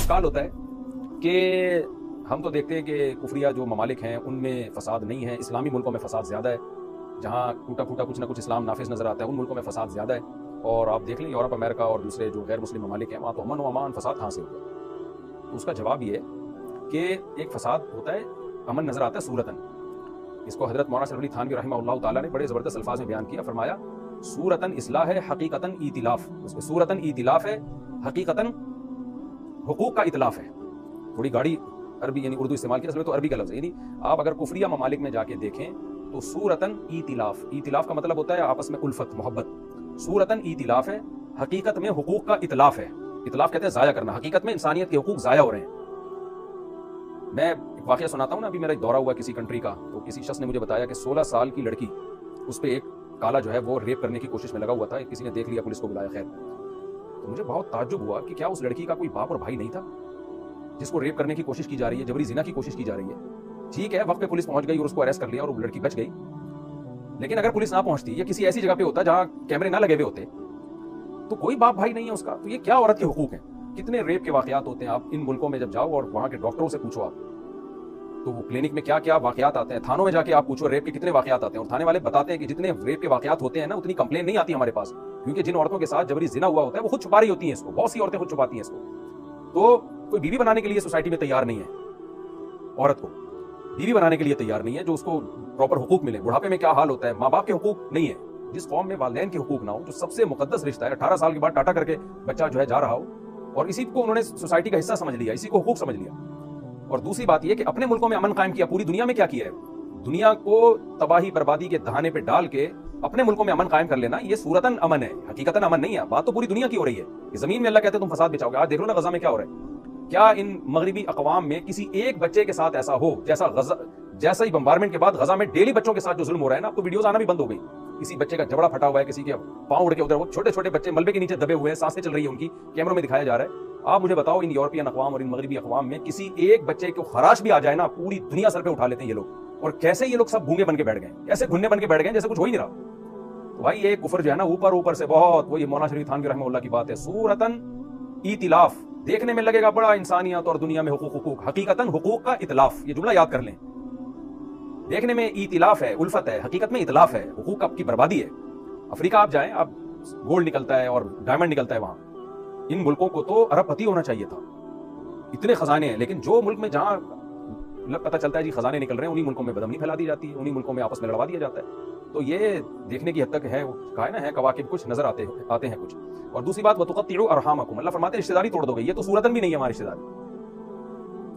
اشکال ہوتا ہے کہ ہم تو دیکھتے ہیں کہ کفریہ جو ممالک ہیں ان میں فساد نہیں ہے، اسلامی ملکوں میں فساد زیادہ ہے، جہاں ٹوٹا پھوٹا کچھ نہ کچھ اسلام نافذ نظر آتا ہے ان ملکوں میں فساد زیادہ ہے۔ اور آپ دیکھ لیں یورپ، امریکہ اور دوسرے جو غیر مسلم ممالک ہیں وہاں تو امن و امان، فساد کہاں سے ہوگا؟ تو اس کا جواب یہ ہے کہ ایک فساد ہوتا ہے، امن نظر آتا ہے صورتاً۔ اس کو حضرت مولانا شریف علی تھانوی رحمہ اللہ تعالیٰ نے بڑے زبردست الفاظ میں بیان کیا، فرمایا صورتاً اصلاح ہے، حقیقتاً ایتلاف۔ اس میں صورتاً ایتلاف ہے، حقیقتاً حقوق کا اتلاف ہے۔ تھوڑی گاڑی عربی یعنی اردو استعمال کی، اصل میں تو عربی کا لفظ ہے، یعنی آپ اگر کفریہ ممالک میں جا کے دیکھیں تو صورتاً ایتلاف، ایتلاف کا مطلب ہوتا ہے آپس میں الفت، محبت۔ صورتاً ایتلاف ہے، حقیقت میں حقوق کا اتلاف ہے۔ اتلاف کہتے ہیں ضائع کرنا، حقیقت میں انسانیت کے حقوق ضائع ہو رہے ہیں۔ میں ایک واقعہ سناتا ہوں نا، ابھی میرا ایک دورہ ہوا کسی کنٹری کا، تو کسی شخص نے مجھے بتایا کہ 16 سال کی لڑکی، اس پہ ایک کالا جو ہے وہ ریپ کرنے کی کوشش میں لگا ہوا تھا، کسی نے دیکھ لیا، پولیس کو بلایا، خیر تو مجھے بہت تعجب ہوا کہ کیا اس لڑکی کا کوئی باپ اور بھائی نہیں تھا جس کو ریپ کرنے کی کوشش کی جا رہی ہے، جبری زنا کی کوشش کی جا رہی ہے۔ ٹھیک ہے، وقت پہ پولیس پہنچ گئی اور اس کو اریسٹ کر لیا اور وہ لڑکی بچ گئی، لیکن اگر پولیس نہ پہنچتی یا کسی ایسی جگہ پہ ہوتا جہاں کیمرے نہ لگے ہوئے ہوتے تو کوئی باپ بھائی نہیں ہے اس کا، تو یہ کیا عورت کے حقوق ہیں؟ کتنے ریپ کے واقعات ہوتے ہیں، آپ ان ملکوں میں جب جاؤ اور وہاں کے ڈاکٹروں سے پوچھو آپ، تو وہ کلینک میں کیا کیا واقعات آتے ہیں، تھانوں میں جا کے آپ پوچھو ریپ کے کتنے واقعات آتے ہیں، اور تھانے والے بتاتے ہیں کہ جتنے ریپ کے واقعات ہوتے ہیں نا اتنی کمپلین نہیں آتی ہمارے پاس، کیونکہ جن عورتوں کے ساتھ جبری زنا ہوا ہوتا ہے وہ خود چھپا رہی ہوتی ہیں اس کو، بہت سی عورتیں خود چھپاتی ہیں اس کو، تو کوئی بیوی بنانے کے لیے سوسائٹی میں تیار نہیں ہے، عورت کو بیوی بنانے کے لیے تیار نہیں ہے جو اس کو پراپر حقوق ملے۔ بڑھاپے میں کیا حال ہوتا ہے، ماں باپ کے حقوق نہیں ہے، جس قوم میں والدین کے حقوق نہ ہو، جو سب سے مقدس رشتہ ہے، 18 سال کے بعد ٹاٹا کر کے بچہ جو ہے جا رہا ہو، اور اسی کو انہوں نے سوسائٹی کا حصہ سمجھ لیا، اسی کو حقوق سمجھ لیا۔ اور دوسری بات یہ کہ اپنے ملکوں میں امن قائم کیا، پوری دنیا میں کیا کیا ہے، دنیا کو تباہی بربادی کے دہانے پہ ڈال کے اپنے ملکوں میں امن قائم کر لینا، یہ صورتاً امن ہے، حقیقتاً امن نہیں ہے۔ بات تو پوری دنیا کی ہو رہی ہے کہ زمین میں اللہ کہتے ہیں تم فساد بچاؤ گے۔ آج دیکھ لو نا غزہ میں کیا ہو رہا ہے، کیا ان مغربی اقوام میں کسی ایک بچے کے ساتھ ایسا ہو جیسا ہی بمبارمنٹ کے بعد غزہ میں ڈیلی بچوں کے ساتھ جو ظلم ہو رہا ہے نا، اب تو ویڈیوز آنا بھی بند ہو گئی، کسی بچے کا جبڑا پھٹا ہوا ہے، کسی کے پاؤں اڑ کے ادھر، وہ چھوٹے چھوٹے بچے ملبے کے نیچے دبے ہوئے ہیں، سانسیں چل رہی ہیں ان کی، کیمروں میں دکھایا جا رہا ہے۔ آپ مجھے بتاؤ ان یورپین اقوام اور ان مغربی اقوام میں کسی ایک بچے کو خراش بھی آ جائے نا، پوری دنیا سر پہ اٹھا لیتے ہیں یہ لوگ، اور کیسے یہ لوگ سب گونگے بن کے بیٹھ گئے، کیسے گھننے بن کے بیٹھ گئے جیسے کچھ ہو ہی نہیں رہا۔ تو بھائی یہ کفر جو ہے نا اوپر سے بہت، وہ یہ مولانا شریف تھانوی رحمہ اللہ کی بات ہے، صورتاً ایتلاف، دیکھنے میں لگے گا بڑا انسانیت اور دنیا میں حقوق، حقیقتاً حقوق کا اتلاف، یہ جملہ یاد کر لیں، دیکھنے میں ایتلاف ہے، الفت ہے، حقیقت میں اتلاف ہے، حقوق کی بربادی ہے۔ افریقہ آپ جائیں، آپ گولڈ نکلتا ہے اور ڈائمنڈ نکلتا ہے وہاں، ان ملکوں کو تو ارب پتی ہونا چاہیے تھا، اتنے خزانے ہیں، لیکن جو ملک میں جہاں پتہ چلتا ہے جی خزانے نکل رہے ہیں، انہی ملکوں میں بدامنی پھیلا دی جاتی ہے، انہی ملکوں میں آپس میں لڑوا دیا جاتا ہے۔ تو یہ دیکھنے کی حد تک ہے، کہا ہے نا، ہے کواکب کچھ نظر آتے ہیں کچھ۔ اور دوسری بات وَتُقَطِّعُوا أَرْحَامَكُمْ، اللہ فرماتے ہیں رشتہ داری توڑ دو گے، یہ تو صورتاً بھی نہیں ہے ہماری رشتہ داری،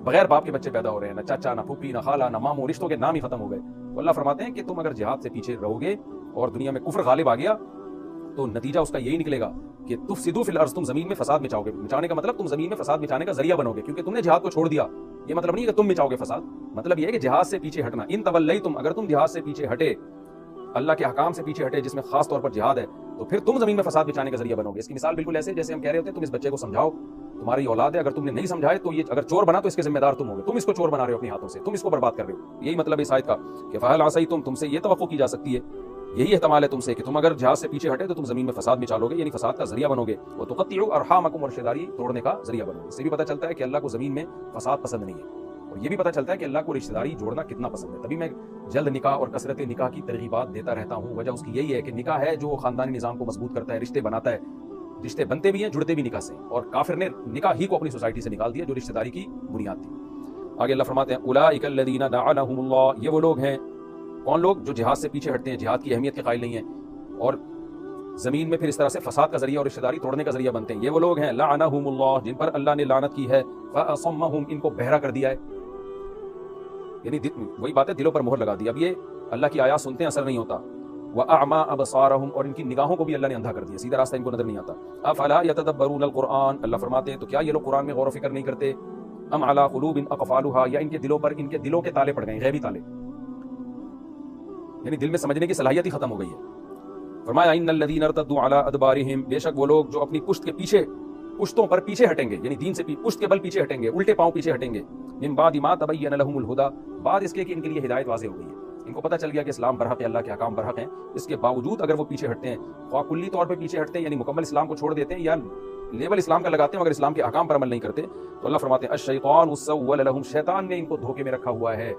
بغیر باپ کے بچے پیدا ہو رہے ہیں، نہ چاچا، نہ پھوپھی، نہ خالہ، نہ ماموں، رشتوں کے نام ہی ختم ہو گئے۔ تو اللہ فرماتے ہیں کہ تم اگر جہاد سے پیچھے رہو گے اور دنیا میں کفر غالب آ گیا تو نتیجہ اس کا یہی نکلے گا کہ تفسدوا فی الارض، تم زمین میں فساد مچاؤ گے۔ مچانے کا مطلب تم زمین میں فساد مچانے کا ذریعہ بنو گے، کیونکہ تم نے جہاد کو چھوڑ دیا۔ یہ مطلب نہیں ہے کہ تم مچاؤ گے فساد، مطلب یہ ہے کہ جہاد سے پیچھے ہٹنا۔ ان تولیتم، اگر تم جہاد سے پیچھے ہٹے، اللہ کے احکام سے پیچھے ہٹے جس میں خاص طور پر جہاد ہے، تو پھر تم زمین میں فساد مچانے کا ذریعہ بنو گے۔ اس کی مثال بالکل ایسے جیسے ہم کہہ رہے ہوتے ہیں تم اس بچے کو سمجھاؤ، تمہاری اولاد ہے، اگر تم نے نہیں سمجھائے تو یہ اگر چور بنا تو اس کے ذمہ دار تم ہوگے، تم اس کو چور بنا رہے ہو اپنے ہاتھوں سے، تم اس کو برباد کر رہے ہو۔ یہی مطلب ہے اس آیت کا کہ فہل عصیتم، تم سے یہ توقع کی جا سکتی ہے، یہی احتمال ہے تم سے کہ تم اگر جہاد سے پیچھے ہٹے تو تم زمین میں فساد مچا لو گے، یعنی فساد کا ذریعہ بنو گے۔ وَتُقَطِّعُوا أَرْحَامَكُمْ، اور رشتہ داری توڑنے کا ذریعہ بنو گے۔ اس سے بھی پتہ چلتا ہے کہ اللہ کو زمین میں فساد پسند نہیں ہے، اور یہ بھی پتہ چلتا ہے کہ اللہ کو رشتہ داری جوڑنا کتنا پسند ہے۔ تبھی میں جلد نکاح اور کثرت نکاح کی ترغیبات دیتا رہتا ہوں، وجہ اس کی یہی ہے کہ نکاح ہے جو خاندانی نظام کو مضبوط کرتا ہے، رشتے بناتا ہے، رشتے بنتے بھی ہیں، جڑتے بھی نکاح سے، اور کافر نے نکاح ہی کو اپنی سوسائٹی سے نکال دیا جو رشتہ داری کی بنیاد تھی۔ آگے اللہ فرماتے ہیں اولئک الذین لعنہم اللہ، یہ وہ لوگ ہیں، کون لوگ؟ جو جہاد سے پیچھے ہٹتے ہیں، جہاد کی اہمیت کے قائل نہیں ہیں، اور زمین میں پھر اس طرح سے فساد کا ذریعہ اور رشتہ داری توڑنے کا ذریعہ بنتے ہیں۔ یہ وہ لوگ ہیں لعنہم اللہ، جن پر اللہ نے لعنت کی ہے، فاصمہم، ان کو بہرا کر دیا ہے، یعنی وہی بات ہے، دلوں پر مہر لگا دی۔ اب یہ اللہ کی آیات سنتے ہیں اثر نہیں ہوتا۔ وَأَعْمَى أَبْصَارَهُمْ، اور ان کی نگاہوں کو بھی اللہ نے اندھا کر دیا، سیدھا راستہ ان کو نظر نہیں آتا۔ أَفَلَا يَتَدَبَّرُونَ الْقُرْآنَ، اللہ فرماتے ہیں تو کیا یہ لوگ قرآن میں غور و فکر نہیں کرتے؟ أَمْ عَلَىٰ قُلُوبٍ أَقْفَالُهَا، یا ان کے دلوں پر، ان کے دلوں کے تالے پڑ گئے، غیبی تالے، یعنی دل میں سمجھنے کی صلاحیت ہی ختم ہو گئی ہے۔ فرمایا إِنَّ الَّذِينَ ارْتَدُّوا عَلَىٰ أَدْبَارِهِمْ، بے شک وہ لوگ جو اپنی پشت کے پیچھے، پشتوں پر پیچھے ہٹیں گے، یعنی دین سے پشت کے بل پیچھے ہٹیں گے، الٹے پاؤں پیچھے ہٹیں گے، من بعد ما تبین لهم الهدى، بعد اس کے کہ ان کے لیے ہدایت واضح ہو گئی ہے، ان کو پتہ چل گیا کہ اسلام برحق ہے، اللہ کے احکام برحق ہیں، اس کے باوجود اگر وہ پیچھے ہٹتے ہیں، خواہ کلی طور پہ پیچھے ہٹتے ہیں یعنی مکمل اسلام کو چھوڑ دیتے ہیں، یا لیبل اسلام کا لگاتے ہیں مگر اسلام کے احکام پر عمل نہیں کرتے، تو اللہ فرماتے ہیں الشیطان سول لہم، شیطان نے ان کو دھوکے میں رکھا ہوا ہے،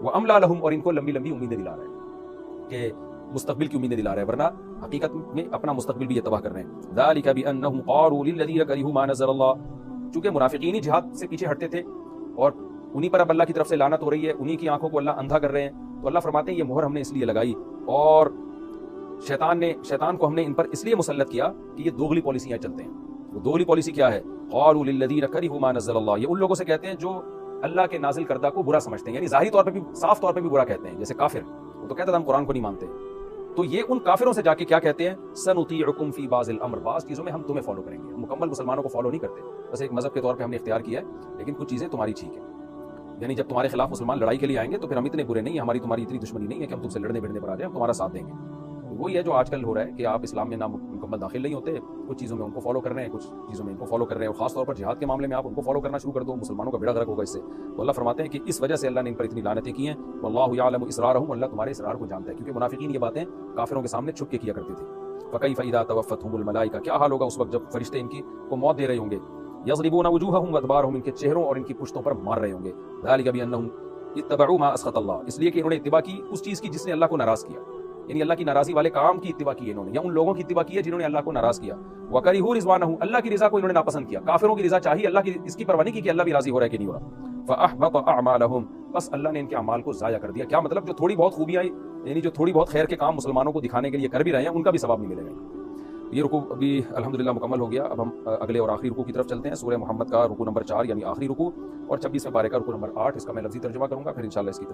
واملا لہم، اور ان کو لمبی لمبی امیدیں دلا رہا ہے کہ مستقبل کی امیدیں دلا رہا ہے، ورنہ حقیقت میں اپنا مستقبل بھی یہ تباہ کر رہے ہیں۔ ذالک بانہم قالوا للذین کرہوا ما نزل اللہ، چونکہ منافقین ہی جہاد سے پیچھے ہٹتے تھے اور انہی پر اب اللہ کی طرف سے لعنت ہو رہی ہے، انہی کی آنکھوں کو اللہ اندھا کر رہے ہیں، تو اللہ فرماتے ہیں یہ مہر ہم نے اس لیے لگائی، اور شیطان کو ہم نے ان پر اس لیے مسلط کیا کہ یہ دوغلی پالیسیاں چلتے ہیں۔ وہ دوغلی پالیسی کیا ہے؟ قالوا للذین کرہوا ما نزل اللہ، یہ ان لوگوں سے کہتے ہیں جو اللہ کے نازل کردہ کو برا سمجھتے ہیں، یعنی ظاہری طور پہ بھی، صاف طور پہ بھی برا کہتے ہیں، جیسے کافر، وہ تو کہتا تھا ہم قرآن کو نہیں مانتے، تو یہ ان کافروں سے جا کے کیا کہتے ہیں؟ سنطیعکم فی بعض الامر، بعض چیزوں میں ہم تمہیں فالو کریں گے، ہم مکمل مسلمانوں کو فالو نہیں کرتے، بس ایک مذہب کے طور پہ ہم نے اختیار کیا ہے، لیکن کچھ چیزیں تمہاری ٹھیک ہیں، یعنی جب تمہارے خلاف مسلمان لڑائی کے لیے آئیں گے تو پھر ہم اتنے برے نہیں ہیں، ہماری تمہاری اتنی دشمنی نہیں ہے کہ ہم تم سے لڑنے بڑھنے پر آ جائیں، ہم تمہارا ساتھ دیں گے۔ وہی ہے جو آج کل ہو رہا ہے کہ آپ اسلام میں نہ مکمل داخل نہیں ہوتے، کچھ چیزوں میں ان کو فالو کر رہے ہیں، کچھ چیزوں میں ان کو فالو کر رہے ہیں، اور خاص طور پر جہاد کے معاملے میں آپ ان کو فالو کرنا شروع کر دو، مسلمانوں کا بیڑا غرق ہوگا اس سے۔ تو اللہ فرماتے ہیں کہ اس وجہ سے اللہ نے ان پر اتنی لعنتیں کی ہیں، واللہ یعلم اسرارہم، اللہ تمہارے اسرار کو جانتا ہے، کیونکہ منافقین یہ باتیں کافروں کے سامنے چھپ کے کیا کرتے تھے۔ فکیف اذا توفتہم الملائکہ، کیا حال ہوگا اس وقت جب فرشتے ان کی کو موت دے رہے ہوں گے، یضربون وجوہہم وادبارہم، ان کے چہروں اور ان کی پشتوں پر مار رہے ہوں گے، ذالک بانہم اتبعوا ما اسخط اللہ، اس لیے کہ انہوں نے اتباع کی اس چیز کی جس نے اللہ کو ناراض کیا، یعنی اللہ کی ناراضی والے کام کی اتباع کی انہوں نے، یا ان لوگوں کی اتباع کی ہے جنہوں نے اللہ کو ناراض کیا، وکرہوا رضوانہ، اللہ کی رضا کو انہوں نے ناپسند کیا، کافروں کی رضا چاہیے، اللہ کی اس کی پرواہ نہیں کی کہ اللہ بھی راضی ہو رہا ہے کہ نہیں ہو رہا، فاحبط اعمالہم، بس اللہ نے ان کے اعمال کو ضائع کر دیا۔ کیا مطلب؟ جو تھوڑی بہت خوبیاں، یعنی جو تھوڑی بہت خیر کے کام مسلمانوں کو دکھانے کے لیے کر بھی رہے ہیں، ان کا بھی ثواب نہیں ملے گا۔ یہ رکوع ابھی الحمدللہ مکمل ہو گیا، اب ہم اگلے اور آخری رکوع کی طرف چلتے ہیں، سورہ محمد کا رکوع نمبر 4 یعنی آخری رکوع، اور 26ویں پارے کا رکوع نمبر 8، اس کا میں لفظی ترجمہ کروں گا، پھر انشاءاللہ اس کی